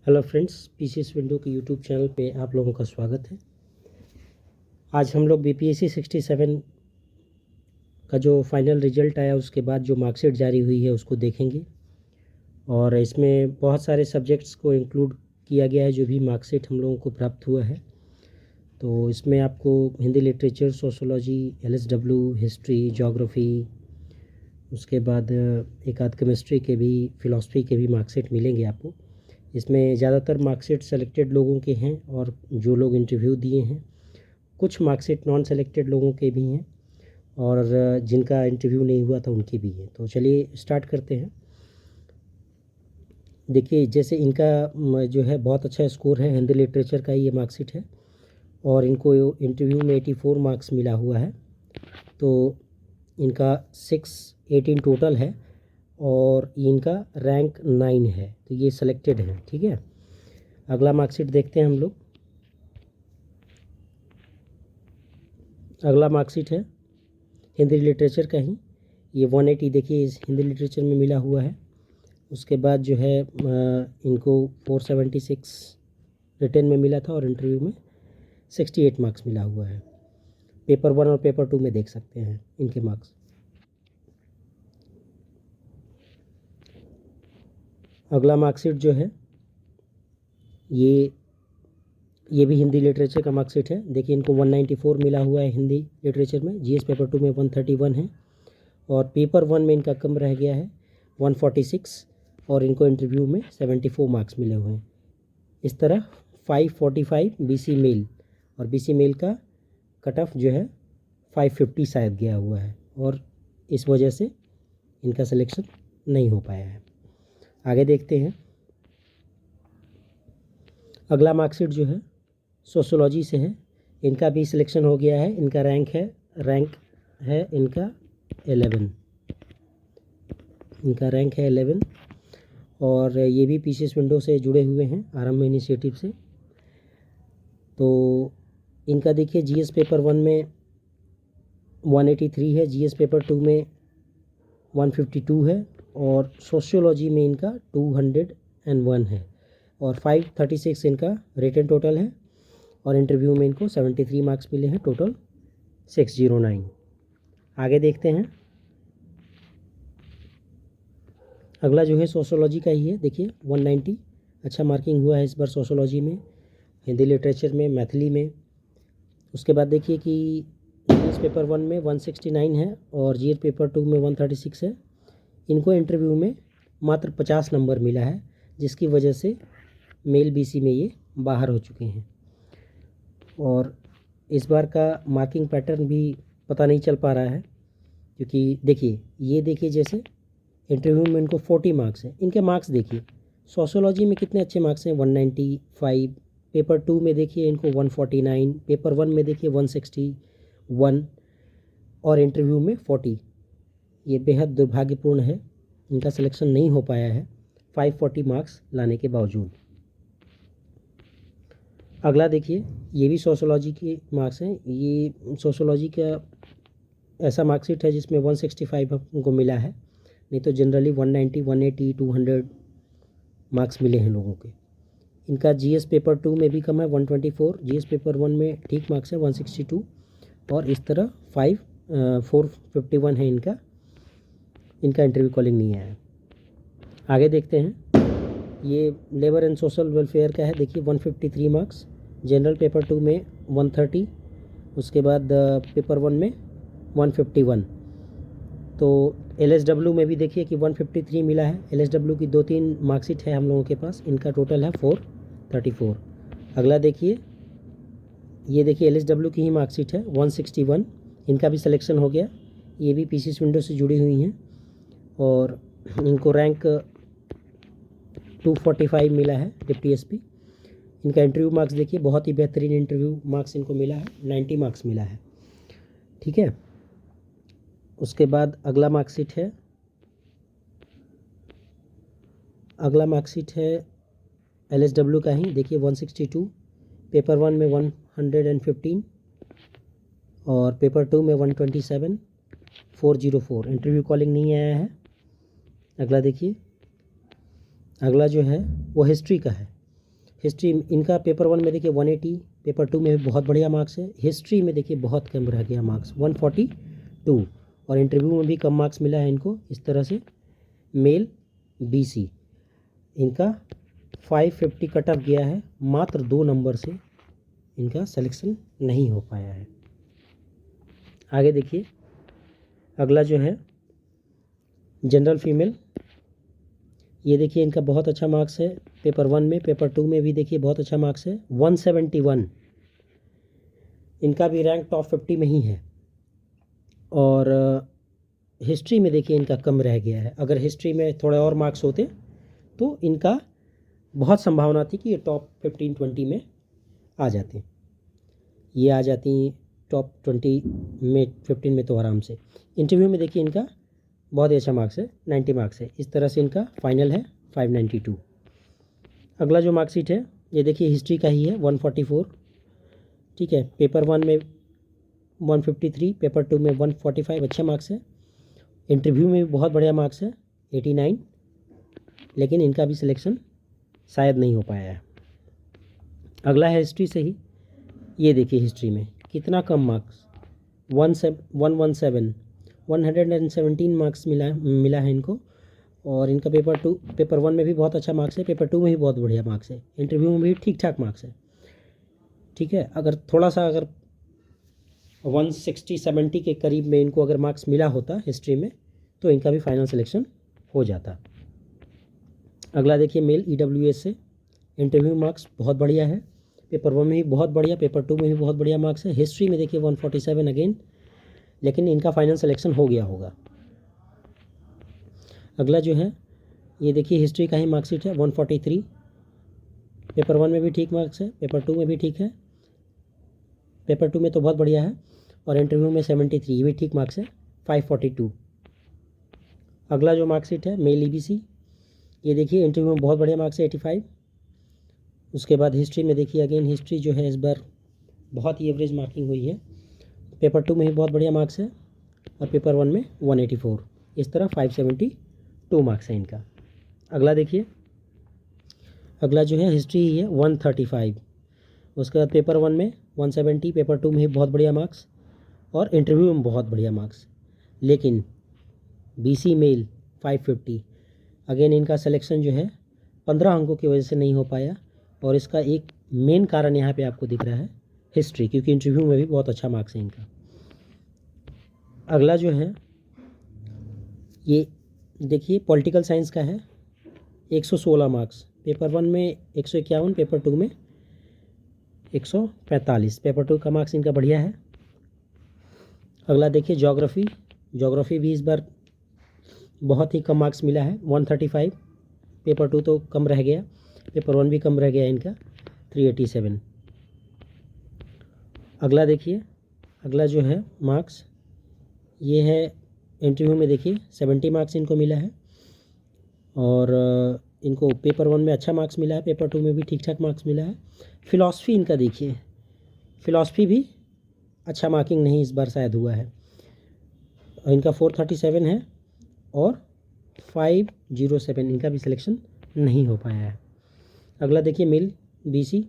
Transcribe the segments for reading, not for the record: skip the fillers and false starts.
Hello friends, PCS window के YouTube channel पे आप लोगों का स्वागत है। आज हम लोग बीपीएससी 67 का जो फाइनल रिजल्ट आया उसके बाद जो मार्कशीट जारी हुई है उसको देखेंगे। और इसमें बहुत सारे सब्जेक्ट्स को इंक्लूड किया गया है जो भी मार्कशीट हम लोगों को प्राप्त हुआ है। तो इसमें आपको Hindi literature, sociology, LSW, history, geography, उसके बाद एक आध केमिस्ट्री के भी, फ़िलासफ़ी के भी मार्कशीट मिलेंगे आपको। इसमें ज़्यादातर मार्कशीट सेलेक्टेड लोगों के हैं और जो लोग इंटरव्यू दिए हैं। कुछ मार्कशीट नॉन सेलेक्टेड लोगों के भी हैं और जिनका इंटरव्यू नहीं हुआ था उनकी भी है। तो चलिए स्टार्ट करते हैं। देखिए, जैसे इनका जो है बहुत अच्छा स्कोर है, हिंदी लिटरेचर का ये मार्कशीट है और इनको इंटरव्यू में 84 मार्क्स मिला हुआ है। तो इनका 618 टोटल है और इनका रैंक 9 है, तो ये सेलेक्टेड है। ठीक है, अगला मार्कशीट देखते हैं हम लोग। अगला मार्कशीट है हिंदी लिटरेचर का ही, ये 180 देखिए इस हिंदी लिटरेचर में मिला हुआ है। उसके बाद जो है इनको 476 रिटन में मिला था और इंटरव्यू में 68 मार्क्स मिला हुआ है। पेपर 1 और पेपर 2 में देख सकते हैं इनके मार्क्स। अगला मार्कशीट जो है ये भी हिंदी लिटरेचर का मार्कशीट है। देखिए, इनको 194 मिला हुआ है हिंदी लिटरेचर में। जीएस पेपर 2 में 131 है और पेपर 1 में इनका कम रह गया है 146 और इनको इंटरव्यू में 74 मार्क्स मिले हुए हैं। इस तरह 545 बीसी मेल और बीसी मेल का कट ऑफ जो है 550 शायद गया हुआ है और इस वजह से इनका सिलेक्शन नहीं हो पाया है। आगे देखते हैं। अगला मार्कशीट जो है सोशोलॉजी से है, इनका भी सिलेक्शन हो गया है। इनका रैंक है इनका 11, इनका रैंक है 11 और ये भी पीसीएस विंडो से जुड़े हुए हैं आरंभ इनिशिएटिव से। तो इनका देखिए जीएस पेपर 1 में 183 है, जीएस पेपर 2 में 152 है और सोशियोलॉजी में इनका 201 है और 536 इनका रिटन टोटल है और इंटरव्यू में इनको 73 मार्क्स मिले हैं, टोटल 609। आगे देखते हैं। अगला जो है सोशोलॉजी का ही है। देखिए 190 अच्छा मार्किंग हुआ है इस बार सोशोलॉजी में, हिंदी लिटरेचर में, मैथिली में। उसके बाद देखिए कि जीएस पेपर 1 में 169 है और जीएस पेपर 2 में 136 है। इनको इंटरव्यू में मात्र 50 नंबर मिला है, जिसकी वजह से मेल बीसी में ये बाहर हो चुके हैं। और इस बार का मार्किंग पैटर्न भी पता नहीं चल पा रहा है, क्योंकि देखिए जैसे इंटरव्यू में इनको 40 मार्क्स हैं। इनके मार्क्स देखिए, सोशोलॉजी में कितने अच्छे मार्क्स हैं, 195। पेपर 2 में देखिए इनको 149, पेपर 1 में देखिए 161 और इंटरव्यू में 40। ये बेहद दुर्भाग्यपूर्ण है, इनका सिलेक्शन नहीं हो पाया है 540 मार्क्स लाने के बावजूद। अगला देखिए, ये भी सोशोलॉजी के मार्क्स हैं। ये सोशोलॉजी का ऐसा मार्कशीट है जिसमें 165 हमको मिला है, नहीं तो जनरली 190, 180, 200 मार्क्स मिले हैं लोगों के। इनका जीएस पेपर 2 में भी कम है 124, जीएस पेपर 1 में ठीक मार्क्स है 162 और इस तरह 451 है इनका इंटरव्यू कॉलिंग नहीं आया है। आगे देखते हैं। ये लेबर एंड सोशल वेलफेयर का है। देखिए 153 मार्क्स, जनरल पेपर 2 में 130, उसके बाद पेपर 1 में 151। तो एलएसडब्ल्यू में भी देखिए कि 153 मिला है। एलएसडब्ल्यू की 2-3 मार्कशीट है हम लोगों के पास, इनका टोटल है 434। अगला देखिए, ये देखिए एलएसडब्ल्यू की ही मार्कशीट है 161, इनका भी सिलेक्शन हो गया। ये भी पीसीएस विंडो से जुड़ी हुई हैं और इनको रैंक 245 मिला है डिप्टी एसपी। इनका इंटरव्यू मार्क्स देखिए, बहुत ही बेहतरीन इंटरव्यू मार्क्स इनको मिला है, 90 मार्क्स मिला है। ठीक है, उसके बाद अगला मार्कशीट है एलएसडब्ल्यू का ही। देखिए 162, पेपर 1 में 115 और पेपर 2 में 127, 404। इंटरव्यू कॉलिंग नहीं आया है। अगला देखिए, अगला जो है वो हिस्ट्री का है। हिस्ट्री इनका पेपर 1 में देखिए 180, पेपर 2 में भी बहुत बढ़िया मार्क्स है। हिस्ट्री में देखिए बहुत कम रह गया मार्क्स 142, और इंटरव्यू में भी कम मार्क्स मिला है इनको। इस तरह से मेल बीसी इनका 550 कट ऑफ गया है, मात्र 2 नंबर से इनका सिलेक्शन नहीं हो पाया है। आगे देखिए, अगला जो है जनरल फीमेल, ये देखिए इनका बहुत अच्छा मार्क्स है पेपर 1 में, पेपर 2 में भी देखिए बहुत अच्छा मार्क्स है 171। इनका भी रैंक टॉप 50 में ही है। और हिस्ट्री में देखिए इनका कम रह गया है। अगर हिस्ट्री में थोड़े और मार्क्स होते तो इनका बहुत संभावना थी कि ये टॉप 15-20 में आ जाते। ये आ जाती टॉप 20 में, 15 में तो आराम से। इंटरव्यू में देखिए इनका बहुत ही अच्छा मार्क्स है, 90 मार्क्स है। इस तरह से इनका फाइनल है 592। अगला जो मार्कशीट है ये देखिए हिस्ट्री का ही है 144, ठीक है। पेपर 1 में 153, पेपर 2 में 145, अच्छे मार्क्स है। इंटरव्यू में भी बहुत बढ़िया मार्क्स है 89, लेकिन इनका भी सिलेक्शन शायद नहीं हो पाया है। अगला है हिस्ट्री से ही, ये देखिए हिस्ट्री में कितना कम मार्क्स 117 मार्क्स मिला है इनको। और इनका पेपर 1 में भी बहुत अच्छा मार्क्स है, पेपर 2 में भी बहुत बढ़िया मार्क्स है, इंटरव्यू में भी ठीक ठाक मार्क्स है, ठीक है। अगर थोड़ा सा अगर 160-70 के करीब में इनको अगर मार्क्स मिला होता हिस्ट्री में तो इनका भी फाइनल सिलेक्शन हो जाता। अगला देखिए मेल EWS से, इंटरव्यू मार्क्स बहुत बढ़िया है, पेपर 1 में भी बहुत बढ़िया, पेपर 2 में भी बहुत बढ़िया मार्क्स है। हिस्ट्री में देखिए 147 अगेन, लेकिन इनका फाइनल सिलेक्शन हो गया होगा। अगला जो है ये देखिए हिस्ट्री का ही मार्कशीट है 143, पेपर 1 में भी ठीक मार्क्स है, पेपर 2 में भी ठीक है, पेपर 2 में तो बहुत बढ़िया है, और इंटरव्यू में 73, ये भी ठीक मार्क्स है 542। अगला जो मार्कशीट है मेल EBC, ये देखिए इंटरव्यू में बहुत बढ़िया मार्क्स है 85। उसके बाद हिस्ट्री में देखिए अगेन हिस्ट्री जो है इस बार बहुत ही एवरेज मार्किंग हुई है, पेपर 2 में भी बहुत बढ़िया मार्क्स है, और पेपर 1 में 184। इस तरह 572 मार्क्स है इनका। अगला देखिए, अगला जो है हिस्ट्री ही है 135। उसके बाद पेपर 1 में 170, पेपर 2 में भी बहुत बढ़िया मार्क्स, और इंटरव्यू में बहुत बढ़िया मार्क्स, लेकिन BC मेल 550। अगेन इनका सिलेक्शन जो है 15 अंकों की वजह से नहीं हो पाया, और इसका एक मेन कारण यहाँ पे आपको दिख रहा है हिस्ट्री, क्योंकि इंटरव्यू में भी बहुत अच्छा मार्क्स है इनका। अगला जो है ये देखिए पॉलिटिकल साइंस का है 116 मार्क्स, पेपर 1 में 151, पेपर 2 में 145, पेपर 2 का मार्क्स इनका बढ़िया है। अगला देखिए ज्योग्राफी भी इस बार बहुत ही कम मार्क्स मिला है 135, पेपर 2 तो कम रह गया, पेपर 1 भी कम रह गया इनका 387। अगला देखिए, अगला जो है मार्क्स ये है इंटरव्यू में देखिए 70 मार्क्स इनको मिला है, और इनको पेपर 1 में अच्छा मार्क्स मिला है, पेपर 2 में भी ठीक ठाक मार्क्स मिला है। फ़िलॉसफी इनका देखिए, फ़िलॉसफी भी अच्छा मार्किंग नहीं इस बार शायद हुआ है, इनका 437 है, और 507 इनका भी सिलेक्शन नहीं हो पाया है। अगला देखिए मेल BC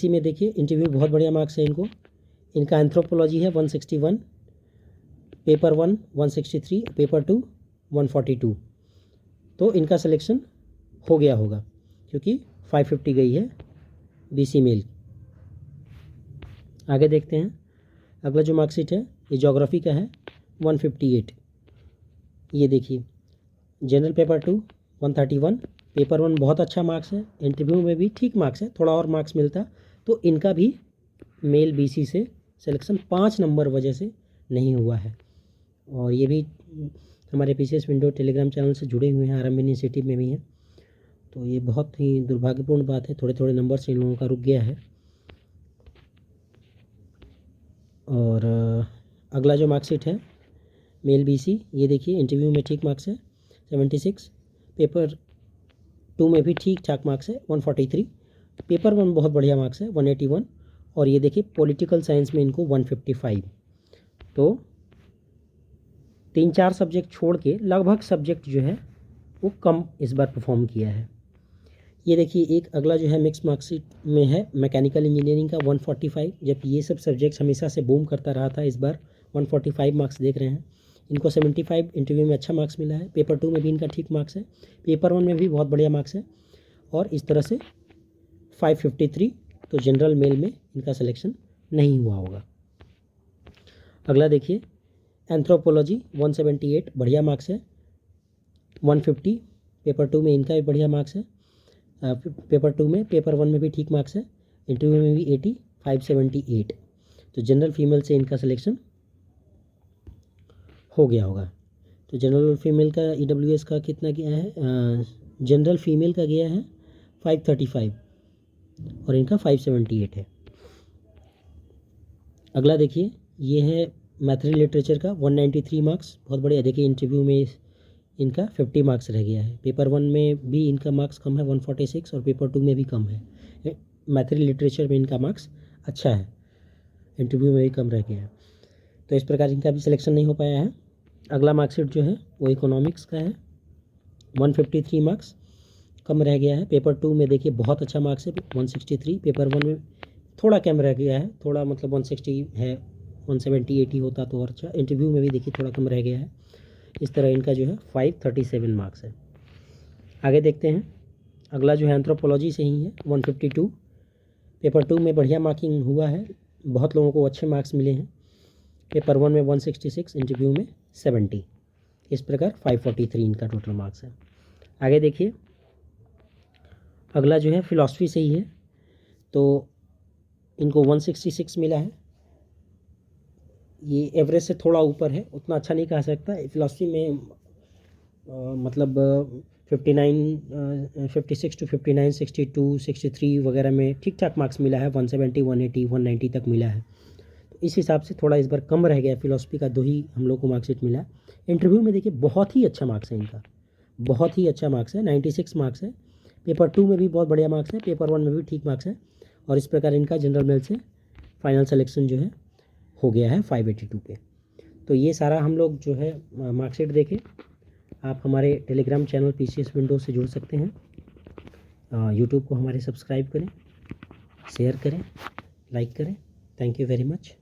में देखिए इंटरव्यू बहुत बढ़िया मार्क्स है इनको। इनका एंथ्रोपोलॉजी है 161, पेपर 1 163, पेपर 2 142, तो इनका सिलेक्शन हो गया होगा क्योंकि 550 गई है BC मेल। आगे देखते हैं, अगला जो मार्कशीट है ये ज्योग्राफी का है 158। ये देखिए जनरल पेपर 2 131, पेपर 1 बहुत अच्छा मार्क्स है, इंटरव्यू में भी ठीक मार्क्स है, थोड़ा और मार्क्स मिलता तो इनका भी मेल BC से सिलेक्शन 5 नंबर वजह से नहीं हुआ है। और ये भी हमारे PCS विंडो टेलीग्राम चैनल से जुड़े हुए हैं, आरएम इनिशिएटिव में भी हैं, तो ये बहुत ही दुर्भाग्यपूर्ण बात है, थोड़े थोड़े नंबर से इन लोगों का रुक गया है। और अगला जो मार्कशीट है मेल BC, ये देखिए इंटरव्यू में ठीक मार्क्स है 76, पेपर 2 में भी ठीक ठाक मार्क्स है 143, पेपर 1 बहुत बढ़िया मार्क्स है 181, और ये देखिए पॉलिटिकल साइंस में इनको 155। तो 3-4 सब्जेक्ट छोड़ के लगभग सब्जेक्ट जो है वो कम इस बार परफॉर्म किया है। ये देखिए एक अगला जो है मिक्स मार्क्सिट में है मैकेनिकल इंजीनियरिंग का 145, जबकि ये सब सब्जेक्ट्स हमेशा से बूम करता रहा था, इस बार 145 मार्क्स देख रहे हैं। इनको 75 इंटरव्यू में अच्छा मार्क्स मिला है, पेपर 2 में भी इनका ठीक मार्क्स है, पेपर 1 में भी बहुत बढ़िया मार्क्स है, और इस तरह से 553, तो जनरल मेल में इनका सिलेक्शन नहीं हुआ होगा। अगला देखिए एंथ्रोपोलॉजी 178, बढ़िया मार्क्स है। 150 पेपर 2 में इनका भी बढ़िया मार्क्स है, पेपर 2 में, पेपर 1 में भी ठीक मार्क्स है, इंटरव्यू में भी 80, 578, तो जनरल फीमेल से इनका सिलेक्शन हो गया होगा। तो जनरल फीमेल का EWS का कितना गया है, जनरल फीमेल का गया है 535 और इनका 578 है। अगला देखिए ये है मैथ्स लिटरेचर का 193 मार्क्स, बहुत बढ़िया। देखिए इंटरव्यू में इनका 50 मार्क्स रह गया है, पेपर 1 में भी इनका मार्क्स कम है 146 और पेपर 2 में भी कम है। मैथ्स लिटरेचर में इनका मार्क्स अच्छा है, इंटरव्यू में भी कम रह गया है, तो इस प्रकार इनका भी सिलेक्शन नहीं हो पाया है। अगला मार्कशीट जो है वो इकोनॉमिक्स का है, 153 मार्क्स कम रह गया है, पेपर 2 में देखिए बहुत अच्छा मार्क्स है 163, पेपर 1 में थोड़ा कम रह गया है, थोड़ा मतलब 160 है, 170 80 होता तो और अच्छा, इंटरव्यू में भी देखिए थोड़ा कम रह गया है। इस तरह इनका जो है 537 मार्क्स है। आगे देखते हैं, अगला जो है एंथ्रोपोलॉजी से ही है 152, पेपर 2 में बढ़िया मार्किंग हुआ है, बहुत लोगों को अच्छे मार्क्स मिले हैं, पेपर 1 में 166, इंटरव्यू में 70, इस प्रकार 543 इनका टोटल मार्क्स है। आगे देखिए अगला जो है फिलॉसफी से ही है, तो इनको 166 मिला है, ये एवरेज से थोड़ा ऊपर है, उतना अच्छा नहीं कह सकता। फिलॉसफी में मतलब 56 टू 59, 62, 63 वगैरह में ठीक ठाक मार्क्स मिला है, 170, 180, 190 तक मिला है, तो इस हिसाब से थोड़ा इस बार कम रह गया। फिलॉसफी का 2 ही हम लोग को मार्क्सिट मिला। इंटरव्यू में देखिए बहुत ही अच्छा मार्क्स है इनका, बहुत ही अच्छा मार्क्स है, 96 मार्क्स है, पेपर 2 में भी बहुत बढ़िया मार्क्स है, पेपर 1 में भी ठीक मार्क्स है, और इस प्रकार इनका जनरल मेल से फाइनल सिलेक्शन जो है हो गया है 582 पे। तो ये सारा हम लोग जो है मार्कशीट देखें। आप हमारे टेलीग्राम चैनल PCS विंडो से जुड़ सकते हैं, यूट्यूब को हमारे सब्सक्राइब करें, शेयर करें, लाइक करें। Thank you very much.